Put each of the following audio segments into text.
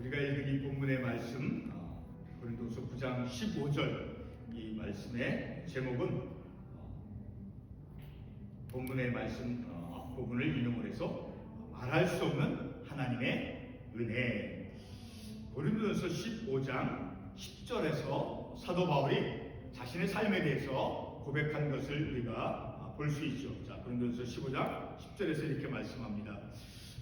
우리가 읽은 이 본문의 말씀 고린도서 9장 15절 이 말씀의 제목은 본문의 말씀 앞부분을 인용을 해서 말할 수 없는 하나님의 은혜. 고린도서 15장 10절에서 사도 바울이 자신의 삶에 대해서 고백한 것을 우리가 볼 수 있죠. 자, 고린도서 15장 10절에서 이렇게 말씀합니다.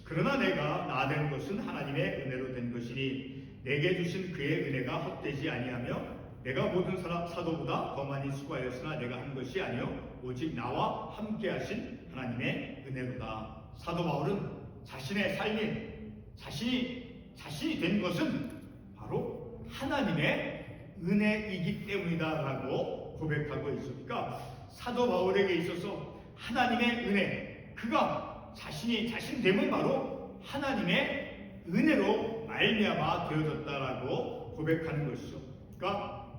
그러나 내가 나된 것은 하나님의 은혜로 된 것이니 내게 주신 그의 은혜가 헛되지 아니하며 내가 모든 사도보다 더 많이 수고하였으나 내가 한 것이 아니요 오직 나와 함께 하신 하나님의 은혜로다. 사도 바울은 자신의 삶이 자신이 된 것은 바로 하나님의 은혜이기 때문이다라고 고백하고 있으니까 사도 바울에게 있어서 하나님의 은혜, 그가 자신 되면 바로 하나님의 은혜로 말미암아 되어졌다라고 고백하는 것이죠. 그러니까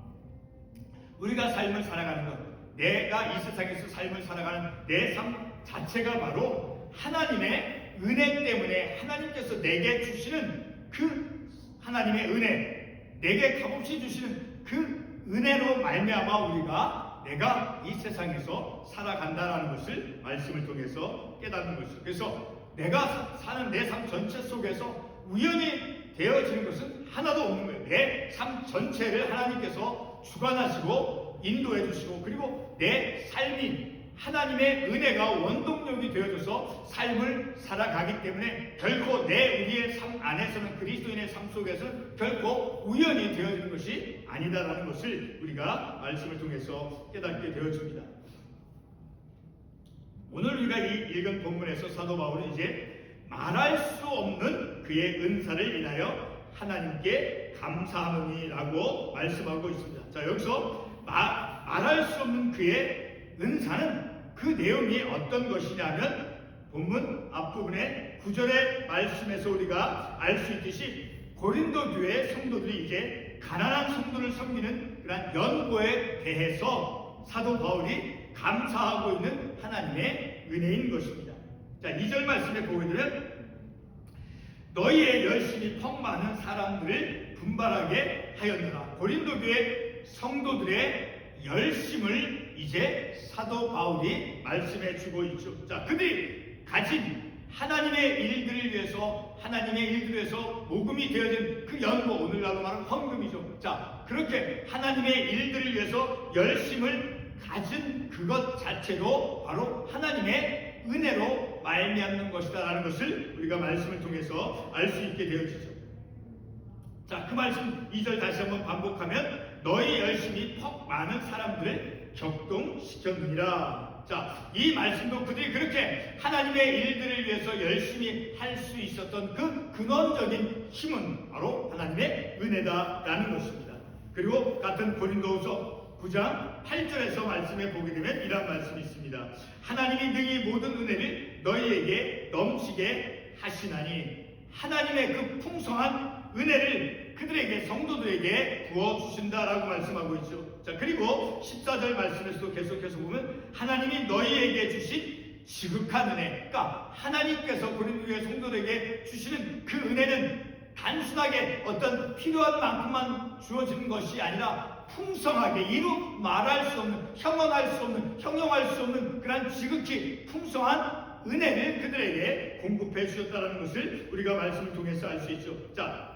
우리가 삶을 살아가는 것, 내가 이 세상에서 삶을 살아가는 내 삶 자체가 바로 하나님의 은혜 때문에 하나님께서 내게 주시는 그 하나님의 은혜, 내게 값없이 주시는 그 은혜로 말미암아 우리가 내가 이 세상에서 살아간다라는 것을 말씀을 통해서 깨닫는 것이죠. 그래서 내가 사는 내 삶 전체 속에서 우연히 되어지는 것은 하나도 없는 거예요. 내 삶 전체를 하나님께서 주관하시고 인도해 주시고, 그리고 내 삶이 하나님의 은혜가 원동력이 되어져서 삶을 살아가기 때문에 결코 우리의 삶 안에서는, 그리스도인의 삶 속에서는 결코 우연히 되어지는 것이 아니다라는 것을 우리가 말씀을 통해서 깨닫게 되어집니다. 오늘 우리가 이 읽은 본문에서 사도 바울은 이제 말할 수 없는 그의 은사를 인하여 하나님께 감사하노니라고 말씀하고 있습니다. 자, 여기서 말할 수 없는 그의 은사는 그 내용이 어떤 것이냐면 본문 앞부분의 9절의 말씀에서 우리가 알 수 있듯이 고린도 교회 성도들이 이제 가난한 성도를 섬기는 그런 연고에 대해서 사도 바울이 감사하고 있는 하나님의 은혜인 것입니다. 자, 2절 말씀에 보게 되면 너희의 열심히 퍽 많은 사람들을 분발하게 하였느라. 고린도 교회 성도들의 열심을 이제 사도 바울이 말씀해 주고 있죠. 자, 그들이 가진 하나님의 일들을 위해서, 모금이 되어진 그 연고, 오늘날로 말하면 헌금이죠. 자, 그렇게 하나님의 일들을 위해서 열심을 가진 그것 자체도 바로 하나님의 은혜로 말미암는 것이다라는 것을 우리가 말씀을 통해서 알 수 있게 되어지죠. 자, 그 말씀 2절 다시 한번 반복하면 너희 열심히 퍽 많은 사람들을 격동시켰느니라. 자, 이 말씀도 그들이 그렇게 하나님의 일들을 위해서 열심히 할 수 있었던 그 근원적인 힘은 바로 하나님의 은혜다라는 것입니다. 그리고 같은 고린도후서 9장 8절에서 말씀해 보게 되면 이런 말씀이 있습니다. 하나님이 능히 모든 은혜를 너희에게 넘치게 하시나니. 하나님의 그 풍성한 은혜를 그들에게, 성도들에게 부어주신다라고 말씀하고 있죠. 자, 그리고 14절 말씀에서도 계속해서 보면 하나님이 너희에게 주신 지극한 은혜, 그러니까 하나님께서 고린도교회 성도들에게 주시는 그 은혜는 단순하게 어떤 필요한 만큼만 주어지는 것이 아니라 풍성하게 말할 수 없는, 형용할 수 없는 그런 지극히 풍성한 은혜를 그들에게 공급해 주셨다는 것을 우리가 말씀을 통해서 알 수 있죠. 자,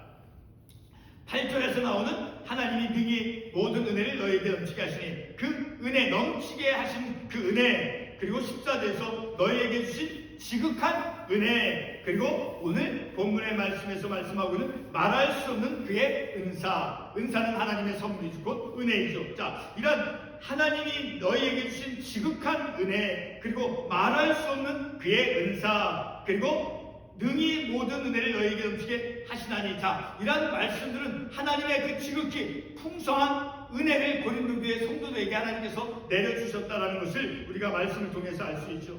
8절에서 나오는 하나님이 능히 모든 은혜를 너희에게 넘치게 하시니, 그 은혜, 넘치게 하신 그 은혜, 그리고 14절에서 너희에게 주신 지극한 은혜, 그리고 오늘 본문의 말씀에서 말씀하고는 말할 수 없는 그의 은사는 하나님의 선물이죠. 곧 은혜이죠. 자, 이런 하나님이 너희에게 주신 지극한 은혜, 그리고 말할 수 없는 그의 은사, 그리고 능히 모든 은혜를 너희에게 넘치게 하시나니. 자, 이런 말씀들은 하나님의 그 지극히 풍성한 은혜를 고린도 교회 성도들에게 하나님께서 내려주셨다는 것을 우리가 말씀을 통해서 알 수 있죠.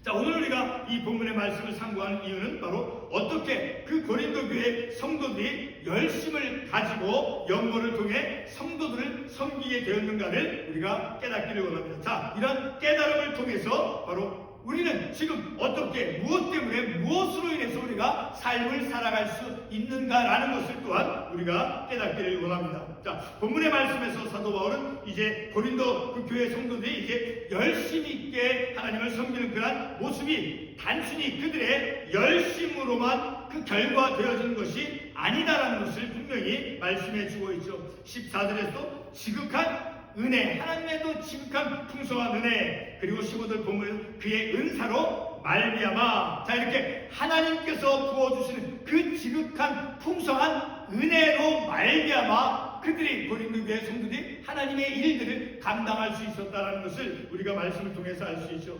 자, 오늘 우리가 이 본문의 말씀을 상고하는 이유는 바로 어떻게 그 고린도 교회 성도들이 열심을 가지고 연고를 통해 성도들을 섬기게 되었는가를 우리가 깨닫기를 원합니다. 자, 이런 깨달음을 통해서 바로 우리는 지금 어떻게 무엇 때문에 무엇으로 인해서 우리가 삶을 살아갈 수 있는가라는 것을 또한 우리가 깨닫기를 원합니다. 자, 본문의 말씀에서 사도 바울은 이제 고린도 그 교회 성도들이 이제 열심 있게 하나님을 섬기는 그런 모습이 단순히 그들의 열심으로만 그 결과되어진 것이 아니다라는 것을 분명히 말씀해 주고 있죠. 14절에서 지극한 은혜, 하나님의도 지극한 풍성한 은혜, 그리고 15절 보면 그의 은사로 말미암아, 자, 이렇게 하나님께서 부어주시는 그 지극한 풍성한 은혜로 말미암아 그들이 고린도 교회 성도들이 하나님의 일들을 감당할 수 있었다는 것을 우리가 말씀을 통해서 알 수 있죠.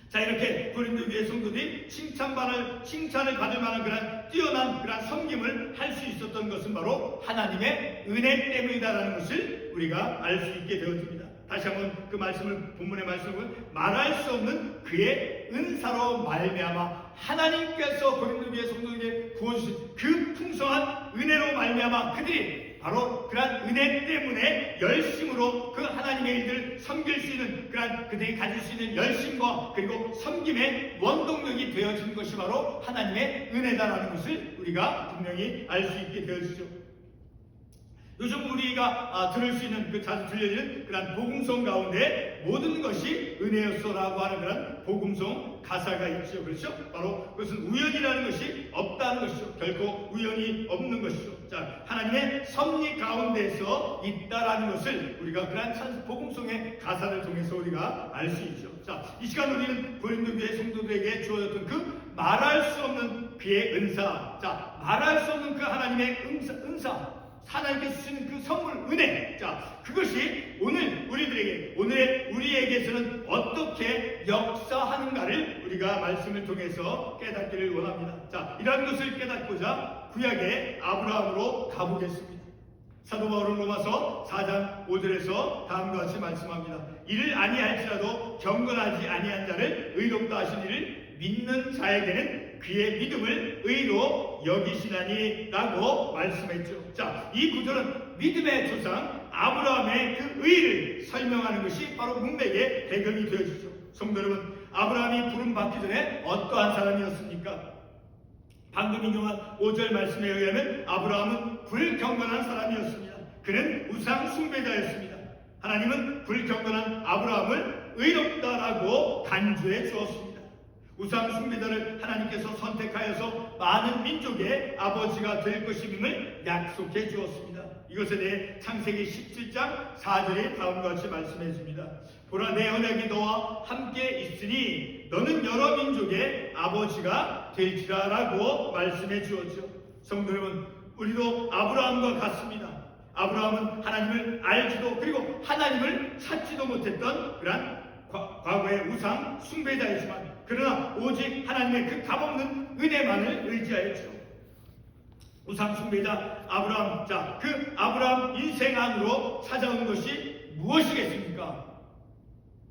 자, 이렇게 고린도 교회 성도들이 칭찬을 받을 만한 그런 뛰어난 그런 섬김을 할 수 있었던 것은 바로 하나님의 은혜 때문이다라는 것을 우리가 알 수 있게 되어집니다. 다시 한번 그 말씀을, 본문의 말씀을 말할 수 없는 그의 은사로 말미암아, 하나님께서 고린도 교회 성도에게 부어주신 그 풍성한 은혜로 말미암아 그들이 바로 그러한 은혜 때문에 열심으로 그 하나님의 일들을 섬길 수 있는 그러한 그들이 가질 수 있는 열심과 그리고 섬김의 원동력이 되어진 것이 바로 하나님의 은혜다라는 것을 우리가 분명히 알 수 있게 되어지죠. 요즘 우리가 들을 수 있는, 그 자주 들려지는 그런 복음성 가운데 모든 것이 은혜였어라고 하는 그런 복음성 가사가 있죠. 그렇죠? 바로 그것은 우연이라는 것이 없다는 것이죠. 결코 우연이 없는 것이죠. 자, 하나님의 섭리 가운데서 있다라는 것을 우리가 그런 복음성의 가사를 통해서 우리가 알 수 있죠. 자, 이 시간 우리는 고린도 교회 성도들에게 주어졌던 그 말할 수 없는 그의 은사, 자, 말할 수 없는 그 하나님의 은사, 하나님께서 주시는 그 선물, 은혜, 자, 그것이 오늘 우리에게서는 어떻게 역사하는가를 우리가 말씀을 통해서 깨닫기를 원합니다. 자, 이러한 것을 깨닫고자 구약의 아브라함으로 가보겠습니다. 사도 바울은 로마서 4장 5절에서 다음과 같이 말씀합니다. 이를 아니할지라도 경건하지 아니한 자를 의롭다 하신 이를 믿는 자에게는 그의 믿음을 의로 여기시나니 라고 말씀했죠. 자, 이 구절은 믿음의 조상 아브라함의 그 의를 설명하는 것이 바로 문맥의 배경이 되어지죠. 성도 여러분, 아브라함이 부름 받기 전에 어떠한 사람이었습니까? 방금 인용한 5절 말씀에 의하면 아브라함은 불경건한 사람이었습니다. 그는 우상 숭배자였습니다. 하나님은 불경건한 아브라함을 의롭다라고 간주해 주었습니다. 우상 숭배자를 하나님께서 선택하여서 많은 민족의 아버지가 될 것임을 약속해 주었습니다. 이것에 대해 창세기 17장 4절에 다음과 같이 말씀해 줍니다. 보라, 내 언약이 너와 함께 있으니 너는 여러 민족의 아버지가 될지라 라고 말씀해 주었죠. 성도 여러분, 우리도 아브라함과 같습니다. 아브라함은 하나님을 알지도 그리고 하나님을 찾지도 못했던 그런 과거의 우상 숭배자이지만, 그러나 오직 하나님의 그 값없는 은혜만을 의지하였죠. 우상 숭배자 아브라함, 자, 그 아브라함 인생 안으로 찾아온 것이 무엇이겠습니까?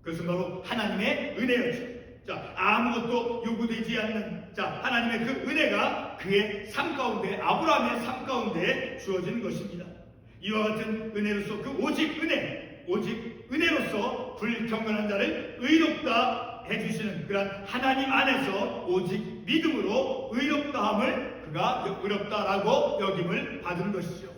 그것은 바로 하나님의 은혜였죠. 자, 아무것도 요구되지 않는, 자, 하나님의 그 은혜가 그의 삶 가운데, 아브라함의 삶 가운데 주어진 것입니다. 이와 같은 은혜로서, 그 오직 은혜로서 불경건한 자를 의롭다 해주시는 그런 하나님 안에서 오직 믿음으로 의롭다함을 그가 의롭다라고 여김을 받은 것이죠.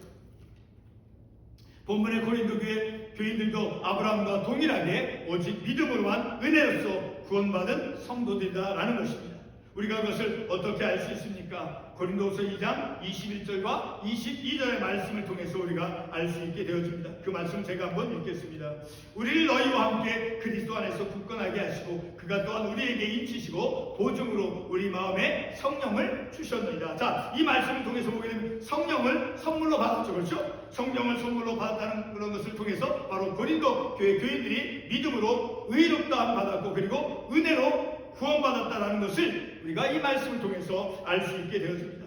본문의 고린도 교회 교인들도 아브라함과 동일하게 오직 믿음으로만 은혜로서 구원받은 성도들이다라는 것입니다. 우리가 그것을 어떻게 알 수 있습니까? 고린도후서 2장 21절과 22절의 말씀을 통해서 우리가 알 수 있게 되어집니다. 그 말씀 제가 한번 읽겠습니다. 우리를 너희와 함께 그리스도 안에서 굳건하게 하시고 그가 또한 우리에게 인치시고 보증으로 우리 마음에 성령을 주셨느니라. 자, 이 말씀을 통해서 보게 되면 성령을 선물로 받았죠. 그렇죠? 성령을 선물로 받았다는 그런 것을 통해서 바로 고린도 교회 교인들이 믿음으로 의롭다함 받았고 그리고 은혜로 구원받았다는 것을 우리가 이 말씀을 통해서 알 수 있게 되었습니다.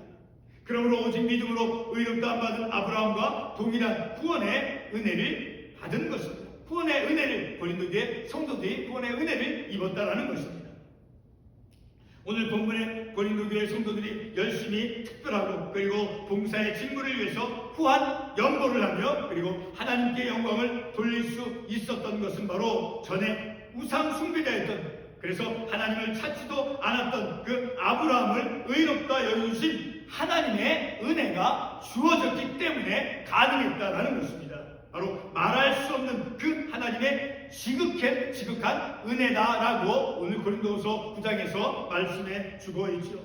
그러므로 오직 믿음으로 의롭다함 받은 아브라함과 동일한 구원의 은혜를 받은 것입니다. 구원의 은혜를, 고린도교회 성도들이 구원의 은혜를 입었다라는 것입니다. 오늘 본문의 고린도교회 성도들이 열심히 특별하고 그리고 봉사의 직무를 위해서 후한 연보를 하며 그리고 하나님께 영광을 돌릴 수 있었던 것은 바로 전에 우상 숭배자였던 그래서 하나님을 찾지도 않았던 그 아브라함을 의롭다 여겨주신 하나님의 은혜가 주어졌기 때문에 가능했다라는 것입니다. 바로 말할 수 없는 그 하나님의 지극한 은혜다라고 오늘 고린도후서 9장에서 말씀해 주고 있죠.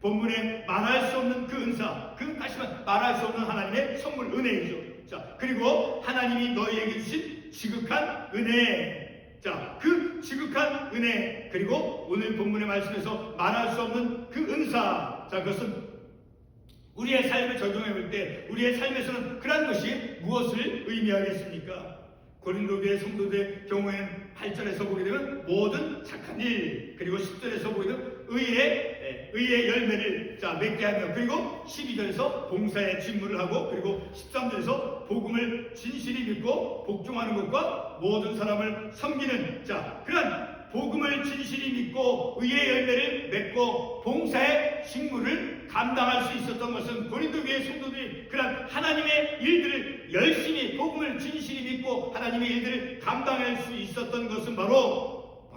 본문에 말할 수 없는 그 은사, 다시 말할 수 없는 하나님의 선물 은혜이죠. 자, 그리고 하나님이 너희에게 주신 지극한 은혜. 자, 그 지극한 은혜, 그리고 오늘 본문의 말씀에서 말할 수 없는 그 은사. 자, 그것은 우리의 삶을 적용해 볼 때 우리의 삶에서는 그런 것이 무엇을 의미하겠습니까? 고린도교의 성도들의 경우에는 8절에서 보게 되면 모든 착한 일, 그리고 10절에서 보게 되면 의의 열매를 맺게 하며, 그리고 12절에서 봉사의 직무를 하고, 그리고 13절에서 복음을 진실히 믿고 복종하는 것과 모든 사람을 섬기는 그런 복음을 진실히 믿고 의의 열매를 맺고 봉사의 직무를 감당할 수 있었던 것은 고린도교의 성도들이 그런 하나님의 일들을 열심히 복음을 진실히 믿고 하나님의 일들을 감당할 수 있었던 것은 바로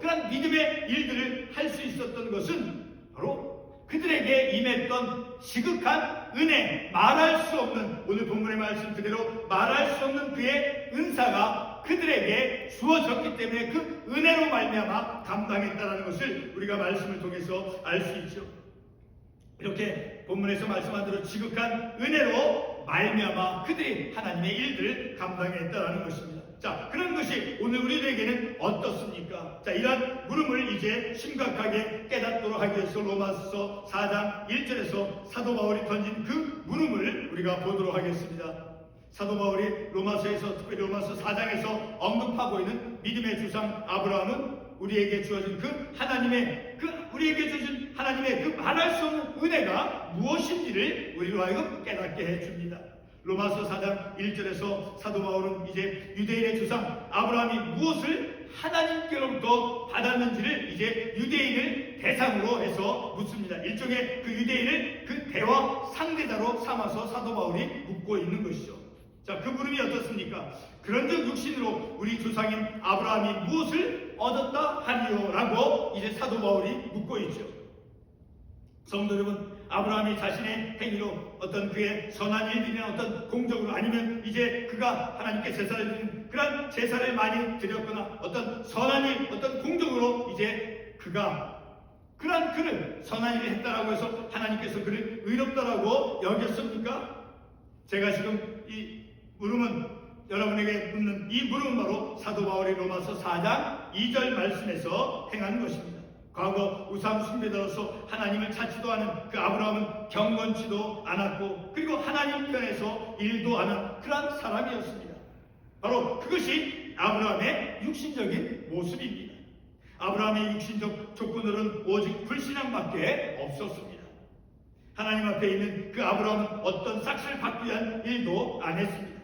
그런 믿음의 일들을 할 수 있었던 것은 바로 그들에게 임했던 지극한 은혜, 말할 수 없는, 오늘 본문의 말씀 그대로 말할 수 없는 그의 은사가 그들에게 주어졌기 때문에 그 은혜로 말미암아 감당했다는 것을 우리가 말씀을 통해서 알 수 있죠. 이렇게 본문에서 말씀한 대로 지극한 은혜로 말미암아 그들이 하나님의 일들을 감당했다는 것입니다. 자, 그런 것이 오늘 우리에게는 어떻습니까? 자, 이런 물음을 이제 심각하게 깨닫도록 하기 위해서 로마서 4장 1절에서 사도 바울이 던진 그 물음을 우리가 보도록 하겠습니다. 사도 바울이 로마서에서, 특별히 로마서 4장에서 언급하고 있는 믿음의 주상 아브라함은 우리에게 주어진 우리에게 주신 하나님의 그 말할 수 없는 은혜가 무엇인지를 우리로 하여금 깨닫게 해줍니다. 로마서 4장 1절에서 사도 바울은 이제 유대인의 주상 아브라함이 무엇을 하나님께로부터 받았는지를 이제 유대인을 대상으로 해서 묻습니다. 일종의 그 유대인을 그 대화 상대자로 삼아서 사도 바울이 묻고 있는 것이죠. 자, 그 물음이 어떻습니까? 그런즉 육신으로 우리 조상인 아브라함이 무엇을 얻었다 하리요? 라고 이제 사도 바울이 묻고 있죠. 성도 여러분, 아브라함이 자신의 행위로 어떤 그의 선한 일들이나 어떤 공적으로, 아니면 이제 그가 하나님께 제사를 드리는 그런 제사를 많이 드렸거나 어떤 선한 일, 어떤 공적으로 이제 그가 그런 그를 선한 일을 했다라고 해서 하나님께서 그를 의롭다라고 여겼습니까? 제가 지금 이 물음은 여러분에게 묻는 이 물음은 바로 사도 바울이 로마서 4장 2절 말씀에서 행한 것입니다. 과거 우상 숭배자로서 하나님을 찾지도 않은 그 아브라함은 경건치도 않았고, 그리고 하나님 편에서 일도 하는 그런 사람이었습니다. 바로 그것이 아브라함의 육신적인 모습입니다. 아브라함의 육신적 조건으로는 오직 불신앙밖에 없었습니다. 하나님 앞에 있는 그 아브라함은 어떤 삭스를 받기 위한 일도 안 했습니다.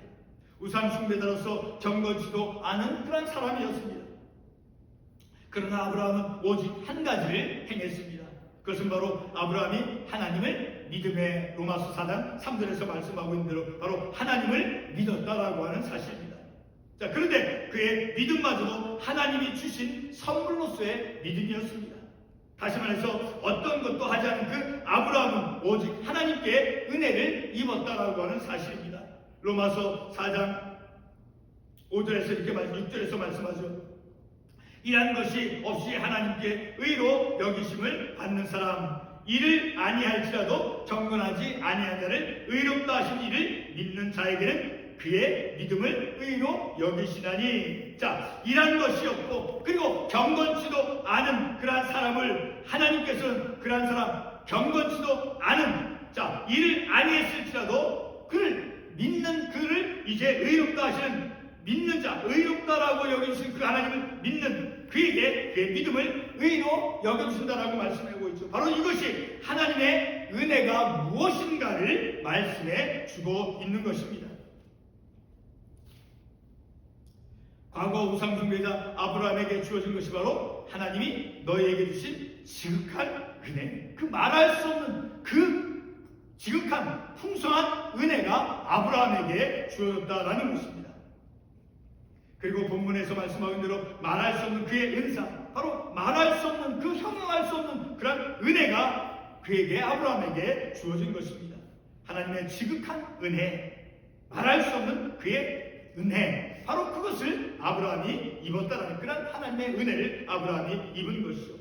우상 숭배자로서 경건치도 않은 그런 사람이었습니다. 그러나 아브라함은 오직 한 가지를 행했습니다. 그것은 바로 아브라함이 하나님을 믿음의 로마서 4장 3절에서 말씀하고 있는 대로 바로 하나님을 믿었다라고 하는 사실입니다. 자, 그런데 그의 믿음마저도 하나님이 주신 선물로서의 믿음이었습니다. 다시 말해서 어떤 것도 하지 않은 그 아브라함은 오직 하나님께 은혜를 입었다라고 하는 사실입니다. 로마서 4장 5절에서 이렇게 6절에서 말씀하죠. 이러한 것이 없이 하나님께 의로 여기심을 받는 사람, 이를 아니할지라도 경건하지 아니하냐를 의롭다 하신 이를 믿는 자에게는 그의 믿음을 의로 여기시나니. 자, 이러한 것이 없고 그리고 경건치도 않은 그러한 사람을 하나님께서는 그러한 사람, 경건치도 않은 이를 아니했을지라도 그를 믿는 그를 이제 의롭다 하시는, 믿는 자, 의롭다라고 여겨주신 그 하나님을 믿는 그에게 그의 믿음을 의로 여겨주신다라고 말씀하고 있죠. 바로 이것이 하나님의 은혜가 무엇인가를 말씀해 주고 있는 것입니다. 과거 우상 숭배자 아브라함에게 주어진 것이 바로 하나님이 너희에게 주신 지극한 은혜, 그 말할 수 없는 그 지극한 풍성한 은혜가 아브라함에게 주어졌다라는 것입니다. 그리고 본문에서 말씀하신 대로 말할 수 없는 그의 은사, 바로 말할 수 없는 그 형용할 수 없는 그런 은혜가 그에게 아브라함에게 주어진 것입니다. 하나님의 지극한 은혜, 말할 수 없는 그의 은혜, 바로 그것을 아브라함이 입었다라는 그런 하나님의 은혜를 아브라함이 입은 것이죠.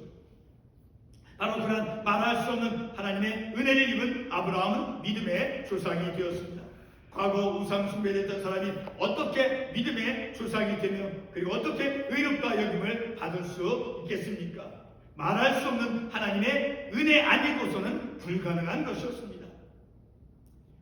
바로 그런 말할 수 없는 하나님의 은혜를 입은 아브라함은 믿음의 조상이 되었습니다. 과거 우상 숭배했던 사람이 어떻게 믿음의 조상이 되며 그리고 어떻게 의롭다 여김을 받을 수 있겠습니까? 말할 수 없는 하나님의 은혜 아니고서는 불가능한 것이었습니다.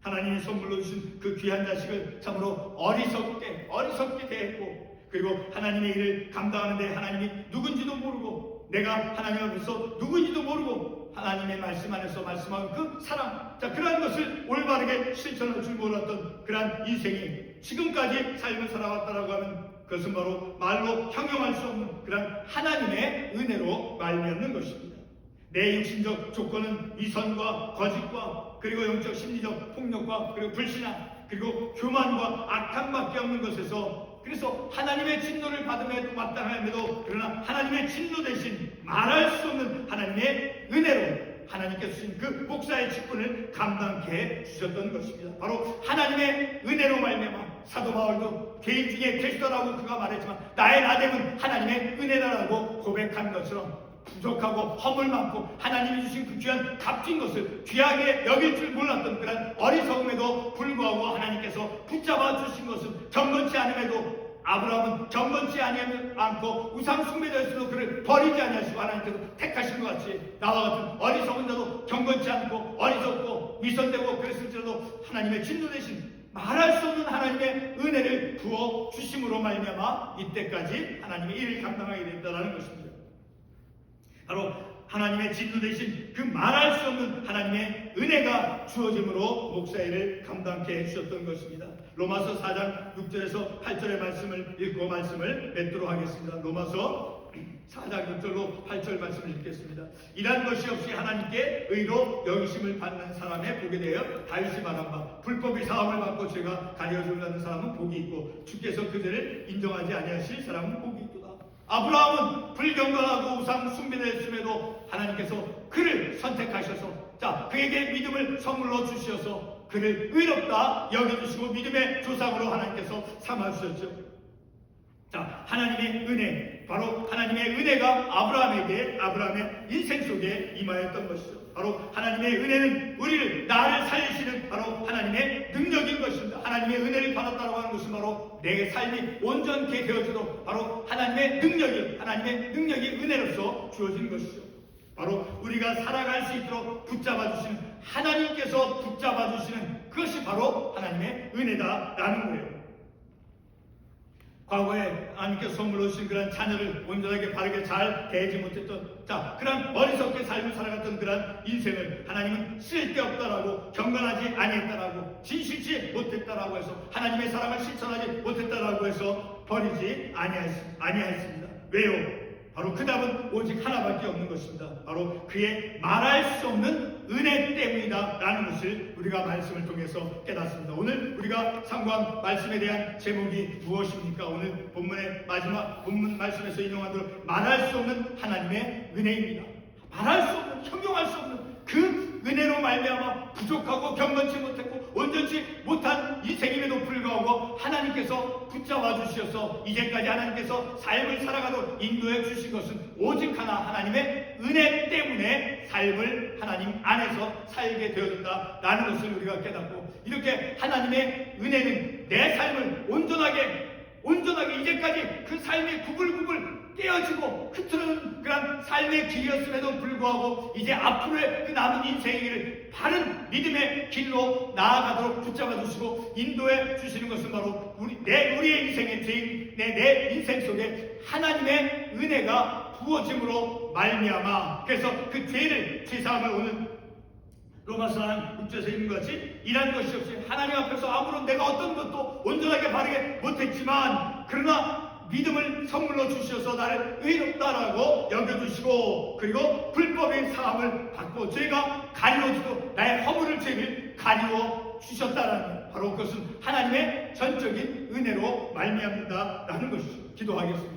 하나님이 선물로 주신 그 귀한 자식을 참으로 어리석게 대했고, 그리고 하나님의 일을 감당하는데 하나님이 누군지도 모르고, 내가 하나님 앞에서 누군지도 모르고 하나님의 말씀 안에서 말씀하는 그 사랑, 그러한 것을 올바르게 실천할 줄 몰랐던 그러한 인생이 지금까지 삶을 살아왔다라고 하면 그것은 바로 말로 형용할 수 없는 그런 하나님의 은혜로 말미암는 것입니다. 내 육신적 조건은 위선과 거짓과 그리고 영적 심리적 폭력과 그리고 불신앙 그리고 교만과 악함밖에 없는 것에서, 그래서 하나님의 진노를 받음에도 마땅함에도 그러나 하나님의 진노 대신 말할 수 없는 하나님의 은혜로 하나님께서 주신 그 목사의 직분을 감당케 주셨던 것입니다. 바로 하나님의 은혜로 말미암아 사도 바울도 개인 중에 그리스도라고 그가 말했지만 나의 나됨은 하나님의 은혜라고 고백한 것처럼 부족하고 허물 많고 하나님이 주신 그 귀한 값진 것을 귀하게 여길 줄 몰랐던 그런 어리석음에도 불구하고 하나님께서 붙잡아 주신 것은 경건치 않음에도 아브라함은 경건치 않고 우상 숭배자였으므로 그를 버리지 아니하시고 하나님께서 택하신 것 같이 나와 같은 어리석은 자도 경건치 않고 어리석고 위선되고 그랬을지라도 하나님의 진노 대신 말할 수 없는 하나님의 은혜를 부어 주심으로 말미암아 이때까지 하나님의 일을 감당하게 된다는 것입니다. 바로 하나님의 진노 대신 그 말할 수 없는 하나님의 은혜가 주어짐으로 목사일을 감당케 해주셨던 것입니다. 로마서 4장 6절에서 8절의 말씀을 읽고 말씀을 맺도록 하겠습니다. 로마서 4장 6절로 8절 말씀을 읽겠습니다. 이란 것이 없이 하나님께 의로 여기심을 받는 사람의 복에 대하여 다윗이 말한 바 불법이 사함을 받고 죄가 가려주려는 사람은 복이 있고 주께서 그 죄를 인정하지 아니하실 사람은 복이 있도다. 아브라함은 불경건하고 우상 숭배했음에도 하나님께서 그를 선택하셔서 그에게 믿음을 선물로 주셔서 그를 의롭다 여겨주시고 믿음의 조상으로 하나님께서 삼아주셨죠. 하나님의 은혜, 바로 하나님의 은혜가 아브라함의 인생 속에 임하였던 것이죠. 바로 하나님의 은혜는 나를 살리시는 바로 하나님의 능력인 것입니다. 하나님의 은혜를 받았다고 하는 것은 바로 내 삶이 온전케 되어지도록 바로 하나님의 능력이 은혜로서 주어진 것이죠. 바로 우리가 살아갈 수 있도록 붙잡아 주시는 하나님께서 붙잡아 주시는 그것이 바로 하나님의 은혜다라는 거예요. 과거에 하나님께서 선물로 주신 그런 자녀를 온전하게 바르게 잘 대하지 못했던 그런 어리석게 삶을 살아갔던 그런 인생을 하나님은 쓸데없다라고 경건하지 아니했다라고 진실치 못했다라고 해서 하나님의 사랑을 실천하지 못했다라고 해서 버리지 아니하였습니다. 왜요? 바로 그 답은 오직 하나밖에 없는 것입니다. 바로 그의 말할 수 없는 은혜 때문이다 라는 것을 우리가 말씀을 통해서 깨닫습니다. 오늘 우리가 상고한 말씀에 대한 제목이 무엇입니까? 오늘 본문의 마지막 본문 말씀에서 인용한 대로 말할 수 없는 하나님의 은혜입니다. 말할 수 없는, 형용할 수 없는 그 은혜로 말미암아 부족하고 경건치 못했고 온전치 못한 인생임에도 불구하고 하나님께서 붙잡아 주셔서 이제까지 하나님께서 삶을 살아가도록 인도해 주신 것은 오직 하나님의 은혜 때문에 삶을 하나님 안에서 살게 되어진다라는 것을 우리가 깨닫고, 이렇게 하나님의 은혜는 내 삶을 온전하게 이제까지 그 삶이 구불구불 깨어지고 흐트러진 그런 삶의 길이었음에도 불구하고 이제 앞으로의 그 남은 인생을 바른 믿음의 길로 나아가도록 붙잡아 주시고 인도해 주시는 것은 바로 우리의 인생의 내 인생 속에 하나님의 은혜가 부어짐으로 말미암아, 그래서 그 죄사함을 오늘 로마서 6절에서 읽는 것 같이 이란 것이 없이 하나님 앞에서 아무런 내가 어떤 것도 온전하게 바르게 못했지만 그러나 믿음을 선물로 주셔서 나를 의롭다라고 여겨주시고, 그리고 불법의 사함을 받고 죄가 가리워지고 나의 허물을 죄를 가리워 주셨다라는, 바로 그것은 하나님의 전적인 은혜로 말미암는다라는 것이죠. 기도하겠습니다.